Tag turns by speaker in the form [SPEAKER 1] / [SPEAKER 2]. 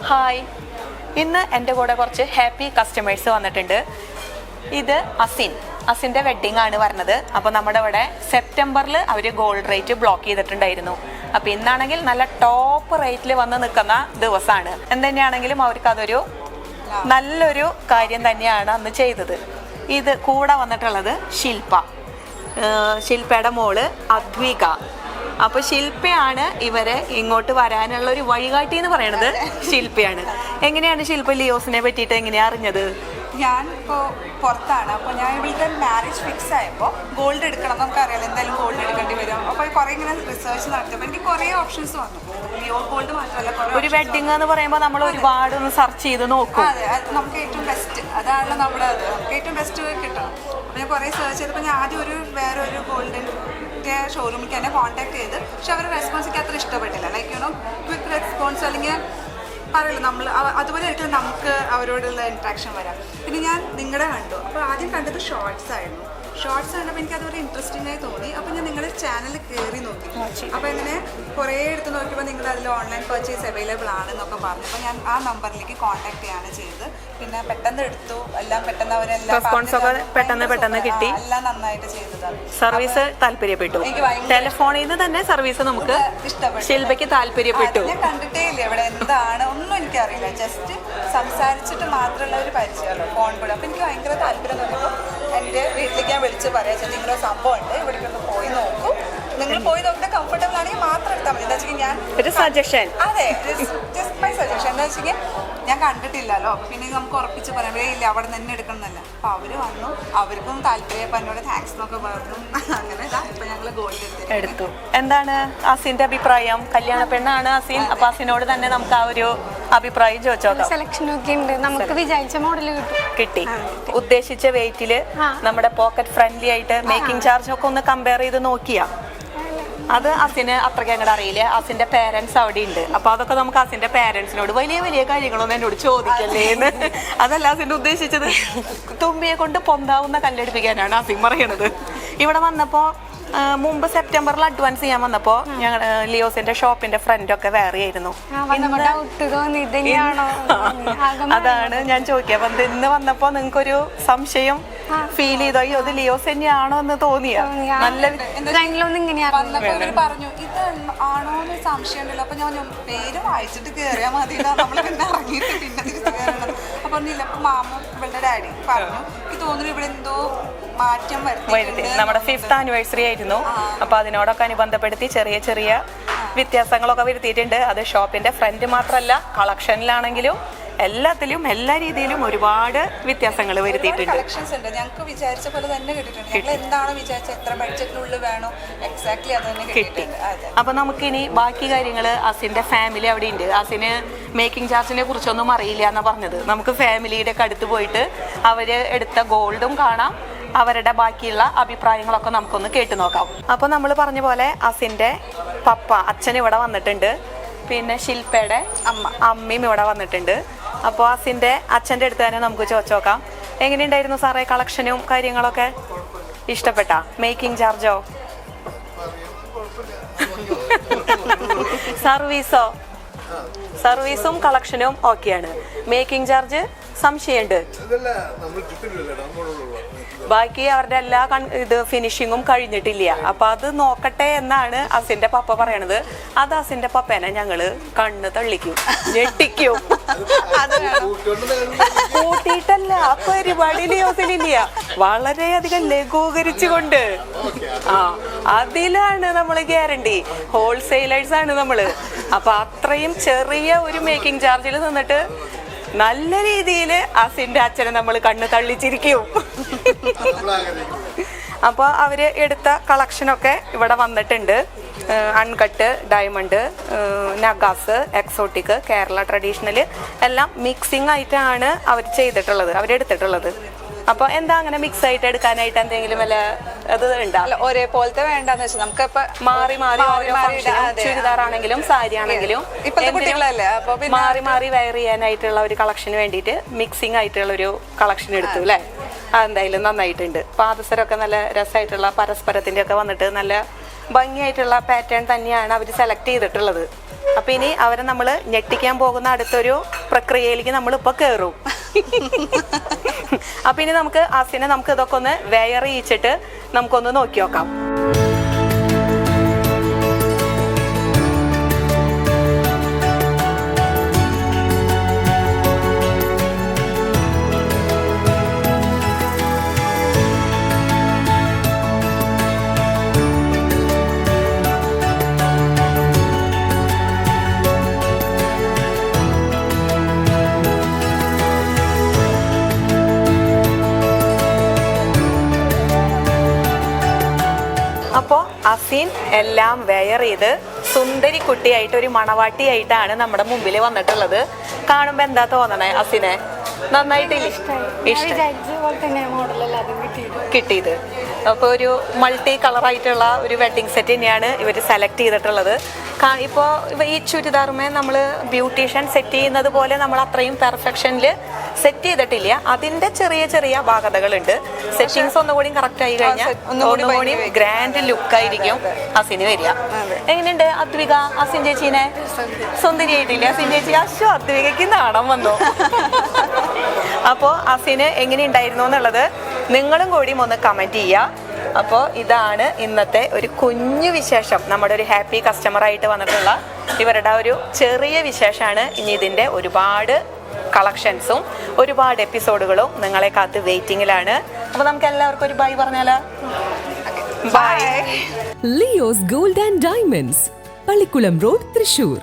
[SPEAKER 1] Hi, ഇന്ന് എൻ്റെ കൂടെ കുറച്ച് ഹാപ്പി കസ്റ്റമേഴ്സ് വന്നിട്ടുണ്ട്. ഇത് അസിൻ്റെ വെഡ്ഡിങ് ആണ് പറഞ്ഞത്. അപ്പോൾ നമ്മുടെ ഇവിടെ സെപ്റ്റംബറിൽ അവർ ഗോൾഡ് റേറ്റ് ബ്ലോക്ക് ചെയ്തിട്ടുണ്ടായിരുന്നു. അപ്പോൾ ഇന്നാണെങ്കിൽ നല്ല ടോപ്പ് റേറ്റിൽ വന്ന് നിൽക്കുന്ന ദിവസമാണ്. എന്തുതന്നെയാണെങ്കിലും അവർക്ക് അതൊരു നല്ലൊരു കാര്യം തന്നെയാണ് അന്ന് ചെയ്തത്. ഇത് കൂടെ വന്നിട്ടുള്ളത് ശില്പയുടെ മോള് അദ്വിക. അപ്പോൾ ശില്പയാണ് ഇവരെ ഇങ്ങോട്ട് വരാനുള്ള ഒരു വഴികാട്ടി എന്ന് പറയുന്നത്. ശില്പയാണ്. എങ്ങനെയാണ് ശില്പ ലിയോസിനെ പറ്റിയിട്ട് എങ്ങനെയാണ് അറിഞ്ഞത്?
[SPEAKER 2] ഞാൻ ഇപ്പോൾ പുറത്താണ്. അപ്പോൾ ഞാൻ ഇവിടുത്തെ മാരേജ് ഫിക്സ് ആയപ്പോൾ ഗോൾഡ് എടുക്കണം, നമുക്കറിയാലോ എന്തായാലും ഗോൾഡ് എടുക്കേണ്ടി വരും. അപ്പോൾ കുറേ ഇങ്ങനെ റിസർച്ച് നടത്തിയപ്പോൾ എനിക്ക് കുറേ ഓപ്ഷൻസ് വന്നു. ലിയോ ഗോൾഡ് മാത്രമല്ല, ഒരു
[SPEAKER 1] വെഡ്ഡിങ് എന്ന് പറയുമ്പോൾ നമ്മൾ ഒരുപാട് ഒന്ന് സെർച്ച് ചെയ്ത് നോക്കും.
[SPEAKER 2] അതെ, അത് നമുക്ക് ഏറ്റവും ബെസ്റ്റ് അതാണല്ലോ നമ്മുടെ നമുക്ക് ഏറ്റവും ബെസ്റ്റ് കിട്ടണം. അപ്പോൾ ഞാൻ കുറേ സെർച്ച് ചെയ്തപ്പോൾ ഞാൻ ആദ്യം വേറെ ഒരു ഗോൾഡിൻ്റെ ഷോറൂമിലേക്ക് തന്നെ കോൺടാക്ട് ചെയ്ത്, പക്ഷെ അവരുടെ റെസ്പോൺസ് എനിക്ക് അത്ര ഇഷ്ടപ്പെട്ടില്ല. ലൈക്ക് ക്വിക്ക് റെസ്പോൺസ് അല്ലെങ്കിൽ പറയല്ലോ നമ്മൾ അതുപോലെ ഒരിക്കലും നമുക്ക് അവരോടുള്ള ഇൻട്രാക്ഷൻ വരാം. പിന്നെ ഞാൻ നിങ്ങളുടെ കണ്ടു. അപ്പോൾ ആദ്യം കണ്ടത് ഷോർട്സ് ആയിരുന്നു. ഷോർട്സ് കണ്ടപ്പോൾ എനിക്ക് അതൊരു ഇൻട്രസ്റ്റിംഗ് ആയി തോന്നി. അപ്പോൾ ഞാൻ നിങ്ങളുടെ ചാനൽ കയറി നോക്കി. അപ്പോൾ ഇങ്ങനെ കുറേ എടുത്ത് നോക്കിയപ്പോൾ നിങ്ങൾ അതിൽ ഓൺലൈൻ പർച്ചേസ് അവൈലബിൾ ആണെന്നൊക്കെ പറഞ്ഞു. അപ്പോൾ ഞാൻ ആ നമ്പറിലേക്ക് കോൺടാക്ട് ചെയ്യാണ് ചെയ്തത്. പിന്നെ പെട്ടെന്ന് എടുത്തു, എല്ലാം പെട്ടെന്ന്
[SPEAKER 1] പെട്ടെന്ന് കിട്ടി.
[SPEAKER 2] എല്ലാം നന്നായിട്ട് ചെയ്തതാണ്.
[SPEAKER 1] സർവീസ് താല്പര്യപ്പെട്ടു. ടെലിഫോണിൽ നിന്ന് തന്നെ സർവീസ് നമുക്ക് ഇഷ്ടപ്പെട്ടു. ശില്പയ്ക്ക് താല്പര്യപ്പെട്ടു.
[SPEAKER 2] ഞാൻ കണ്ടിട്ടേ ഇല്ല ഇവിടെ എന്താണ് ഒന്നും എനിക്കറിയില്ല. ജസ്റ്റ് സംസാരിച്ചിട്ട് മാത്രമുള്ള ഒരു പരിചയമല്ലോ ഫോൺ കൂടെ. അപ്പോൾ എനിക്ക് ഭയങ്കര താല്പര്യം തോന്നിയപ്പോൾ എൻ്റെ വീട്ടിലേക്ക് ഞാൻ വിളിച്ച് പറയാം, ഇങ്ങനെ സംഭവം ഉണ്ട്, ഇവിടേക്കൊന്ന് പോയി നോക്കൂ. നിങ്ങൾ പോയി നോക്കിയിട്ട് കംഫർട്ടബിൾ ആണെങ്കിൽ മാത്രം എടുത്താൽ മതി. എന്താ വെച്ചാൽ ഞാൻ
[SPEAKER 1] ഒരു സജഷൻ,
[SPEAKER 2] അതെ, ജസ്റ്റ് മൈ സജഷൻ. എന്താ വെച്ചാൽ ഞാൻ കണ്ടിട്ടില്ലല്ലോ. അപ്പോൾ പിന്നെ നമുക്ക് ഉറപ്പിച്ച് പറയാൻ ഇല്ല അവിടെ നിന്ന് തന്നെ എടുക്കണമെന്നല്ല. അപ്പോൾ അവർ വന്നു, അവർക്കും താല്പര്യം, അപ്പം എന്നോട് താങ്ക്സ് എന്നൊക്കെ പറഞ്ഞു. അങ്ങനെ ഇപ്പം ഞങ്ങൾ ഗോൾഡ്
[SPEAKER 1] എടുത്തു. എന്താണ് അസിന്റെ അഭിപ്രായം? കല്യാണ പെണ്ണാണ് അസിൻ. അപ്പോൾ അസിനോട് തന്നെ നമുക്ക് ആ ഒരു അഭിപ്രായം ചോദിച്ചോക്കാം.
[SPEAKER 3] സെലക്ഷൻ ഒക്കെ ഉണ്ട്, നമുക്ക് വിചാരിച്ച മോഡൽ
[SPEAKER 1] കിട്ടി. ഉദ്ദേശിച്ച വെയിറ്റില് നമ്മുടെ പോക്കറ്റ് ഫ്രണ്ട്ലി ആയിട്ട് മേക്കിംഗ് ചാർജ് ഒക്കെ ഒന്ന് കമ്പയർ ചെയ്ത് നോക്കിയാ അത് അസിന് അത്രയ്ക്ക് അങ്ങോട്ട് അറിയില്ല. അസിന്റെ പേരൻസ് അവിടെ ഉണ്ട്. അപ്പൊ അതൊക്കെ നമുക്ക് അസിന്റെ പേരൻസിനോട് വലിയ കാര്യങ്ങളൊന്നും എന്നോട് ചോദിക്കല്ലേ എന്ന്. അതല്ല അസിന്റെ ഉദ്ദേശിച്ചത്. തുമ്പിയെ കൊണ്ട് പൊന്താവുന്ന കല്ലെടുപ്പിക്കാനാണ് അസിൻ പറയണത്. ഇവിടെ വന്നപ്പോ മുമ്പ് സെപ്റ്റംബറിൽ അഡ്വാൻസ് ചെയ്യാൻ വന്നപ്പോ ഞങ്ങൾ ലിയോസിന്റെ ഷോപ്പിന്റെ ഫ്രണ്ടൊക്കെ വേറെ ആയിരുന്നു. അതാണ് ഞാൻ ചോദിക്കുക. അപ്പൊ ഇന്ന് വന്നപ്പോ നിങ്ങൾക്കൊരു സംശയം ഫീൽ ചെയ്തോ? അയ്യോ ഇത് ലിയോസ് തന്നെയാണോ എന്ന് തോന്നിയ? നല്ല
[SPEAKER 2] പറഞ്ഞു ഇത് ആണോന്ന് സംശയം ഉണ്ടല്ലോ. അപ്പൊ ഞാൻ പേര് വായിച്ചിട്ട് കയറിയാൽ മതി, നമ്മൾ പിന്നെ ഇറങ്ങിയിട്ട് പിന്നെ തിരിച്ചു കയറണം. അപ്പൊ പറഞ്ഞില്ല. അപ്പൊ മാമും ഇവളുടെ ഡാഡി പറഞ്ഞു എനിക്ക് തോന്നുന്നു ഇവിടെ എന്തോ മാറ്റം വരുത്തി.
[SPEAKER 1] നമ്മുടെ 5th ആനിവേഴ്സറി ആയിരുന്നു. അപ്പൊ അതിനോടൊക്കെ അനുബന്ധപ്പെടുത്തി ചെറിയ വ്യത്യാസങ്ങളൊക്കെ വരുത്തിയിട്ടുണ്ട്. അത് ഷോപ്പിന്റെ ഫ്രണ്ട് മാത്രമല്ല, കളക്ഷനിലാണെങ്കിലും എല്ലാത്തിലും എല്ലാ രീതിയിലും ഒരുപാട് വ്യത്യാസങ്ങൾ വരുത്തിയിട്ടുണ്ട്.
[SPEAKER 2] ഞങ്ങൾക്ക് വിചാരിച്ച പോലെ തന്നെ കിട്ടിയിട്ടുണ്ട്. എന്താണോ വിചാരിച്ച എത്ര ബഡ്ജറ്റിനുള്ളിൽ വേണോ എക്സാക്ട്ലി അത് തന്നെ കിട്ടി.
[SPEAKER 1] അപ്പൊ നമുക്കിനി ബാക്കി കാര്യങ്ങൾ, അസിന്റെ ഫാമിലി അവിടെ ഉണ്ട്. അസിന് മേക്കിംഗ് ചാർജിനെ കുറിച്ചൊന്നും അറിയില്ല എന്നാ പറഞ്ഞത്. നമുക്ക് ഫാമിലിയുടെ ഒക്കെ അടുത്ത് പോയിട്ട് അവര് എടുത്ത ഗോൾഡും കാണാം, അവരുടെ ബാക്കിയുള്ള അഭിപ്രായങ്ങളൊക്കെ നമുക്കൊന്ന് കേട്ടു നോക്കാം. അപ്പോൾ നമ്മൾ പറഞ്ഞ പോലെ അസിന്റെ അച്ഛൻ ഇവിടെ വന്നിട്ടുണ്ട്. പിന്നെ ശില്പയുടെ അമ്മയും ഇവിടെ വന്നിട്ടുണ്ട്. അപ്പോൾ അസിന്റെ അച്ഛൻ്റെ അടുത്ത് തന്നെ നമുക്ക് ചോദിച്ചോക്കാം. എങ്ങനെയുണ്ടായിരുന്നു സാറേ കളക്ഷനും കാര്യങ്ങളൊക്കെ? ഇഷ്ടപ്പെട്ടാ? മേക്കിംഗ് ചാർജോ സർവീസും കളക്ഷനും ഓക്കെയാണ്. മേക്കിംഗ് ചാർജ് സംശയമുണ്ട്. ബാക്കി അവരുടെ എല്ലാ ഫിനിഷിങ്ങും കഴിഞ്ഞിട്ടില്ല. അപ്പൊ അത് നോക്കട്ടെ എന്നാണ് അസിന്റെ പപ്പ പറയണത്. അത് അസിന്റെ പപ്പേനെ ഞങ്ങള് കണ്ണ് തള്ളിക്കും, ഞെട്ടിക്കും. കൂട്ടിയിട്ടല്ല, പരിപാടി ലിയോസിലില്ല, വളരെയധികം ലഘൂകരിച്ചുകൊണ്ട്. അതിലാണ് നമ്മള് ഗ്യാരണ്ടി. ഹോൾസെയിലേഴ്സ് ആണ് നമ്മള്. അപ്പൊ അത്രയും ചെറിയ ഒരു മേക്കിംഗ് ചാർജിൽ നിന്നിട്ട് നല്ല രീതിയിൽ അസിന്റെ അച്ഛനെ നമ്മൾ കണ്ണ് തള്ളിച്ചിരിക്കും. അപ്പോൾ അവര് എടുത്ത കളക്ഷനൊക്കെ ഇവിടെ വന്നിട്ടുണ്ട്. അൺകട്ട്, ഡയമണ്ട്, നഗാസ്, എക്സോട്ടിക്, കേരള ട്രഡീഷണൽ എല്ലാം മിക്സിംഗ് ആയിട്ടാണ് അവർ ചെയ്തിട്ടുള്ളത്, അവരെടുത്തിട്ടുള്ളത്. അപ്പൊ എന്താ അങ്ങനെ മിക്സ് ആയിട്ട് എടുക്കാനായിട്ട് എന്തെങ്കിലും വല്ല അത് ഉണ്ടാവില്ല?
[SPEAKER 2] ഒരേപോലത്തെ വേണ്ടെന്ന് വെച്ചാൽ നമുക്ക്
[SPEAKER 1] മാറി ചുരിദാറാണെങ്കിലും സാരി ആണെങ്കിലും മാറി വെയർ ചെയ്യാനായിട്ടുള്ള ഒരു കളക്ഷന് വേണ്ടിയിട്ട് മിക്സിംഗ് ആയിട്ടുള്ള ഒരു കളക്ഷൻ എടുത്തു അല്ലേ? അതെന്തായാലും നന്നായിട്ടുണ്ട്. പാദസരമൊക്കെ നല്ല രസമായിട്ടുള്ള പരസ്പരത്തിന്റെ ഒക്കെ വന്നിട്ട് നല്ല ഭംഗിയായിട്ടുള്ള പാറ്റേൺ തന്നെയാണ് അവർ സെലക്ട് ചെയ്തിട്ടുള്ളത്. അപ്പൊ ഇനി അവരെ നമ്മൾ ഞെട്ടിക്കാൻ പോകുന്ന അടുത്തൊരു പ്രക്രിയയിലേക്ക് നമ്മളിപ്പോൾ കയറും. അപ്പം ഇനി നമുക്ക് ആസിനെ നമുക്ക് ഇതൊക്കെ ഒന്ന് വെയർ ചെയ്യിച്ചിട്ട് നമുക്കൊന്ന് നോക്കി നോക്കാം. അപ്പോൾ അസീൻ എല്ലാം വെയർ ചെയ്ത് സുന്ദരി കുട്ടിയായിട്ട് ഒരു മണവാട്ടിയായിട്ടാണ് നമ്മുടെ മുമ്പിൽ വന്നിട്ടുള്ളത്. കാണുമ്പോൾ എന്താ തോന്നണേ അസീനെ? നന്നായിട്ടില്ലേ? കിട്ടിയത് അപ്പോൾ ഒരു മൾട്ടി കളറായിട്ടുള്ള ഒരു വെഡ്ഡിങ് സെറ്റ് തന്നെയാണ് ഇവർ സെലക്ട് ചെയ്തിട്ടുള്ളത്. ഇപ്പോൾ ഈ ചുരിദാറുമേ നമ്മൾ ബ്യൂട്ടീഷ്യൻ സെറ്റ് ചെയ്യുന്നത് പോലെ നമ്മൾ അത്രയും പെർഫെക്ഷനിൽ സെറ്റ് ചെയ്തിട്ടില്ല. അതിൻ്റെ ചെറിയ ചെറിയ ഭാഗതകളുണ്ട്. സെറ്റിങ്സ് ഒന്നുകൂടി കറക്റ്റ് ആയി കഴിഞ്ഞാൽ ഒന്നുകൂടി ഗ്രാൻഡ് ലുക്കായിരിക്കും അസിന് വരിക. എങ്ങനെയുണ്ട് അദ്വിക അസിൻ ചേച്ചീനെ? സുന്ദരിയായിട്ടില്ലേ അസിൻ ചേച്ചി? അശോ, അദ്വികയ്ക്ക് നാണം വന്നു. അപ്പോൾ അസിന് എങ്ങനെയുണ്ടായിരുന്നു എന്നുള്ളത് നിങ്ങളും കൂടി ഒന്ന് കമൻറ്റ് ചെയ്യുക. അപ്പോൾ ഇതാണ് ഇന്നത്തെ ഒരു കുഞ്ഞു വിശേഷം. നമ്മുടെ ഒരു ഹാപ്പി കസ്റ്റമറായിട്ട് വന്നിട്ടുള്ള ഇവരുടെ ഒരു ചെറിയ വിശേഷമാണ്. ഇനി ഇതിൻ്റെ ഒരുപാട് കളക്ഷൻസും ഒരുപാട് എപ്പിസോഡുകളും നിങ്ങളെ കാത്ത് വെയിറ്റിംഗിലാണ്. അപ്പോൾ നമുക്ക് എല്ലാവർക്കും ഒരു ബൈ പറഞ്ഞാലോ? Bye.
[SPEAKER 4] Leo's gold and diamonds, Pallikulam road, Thrissur.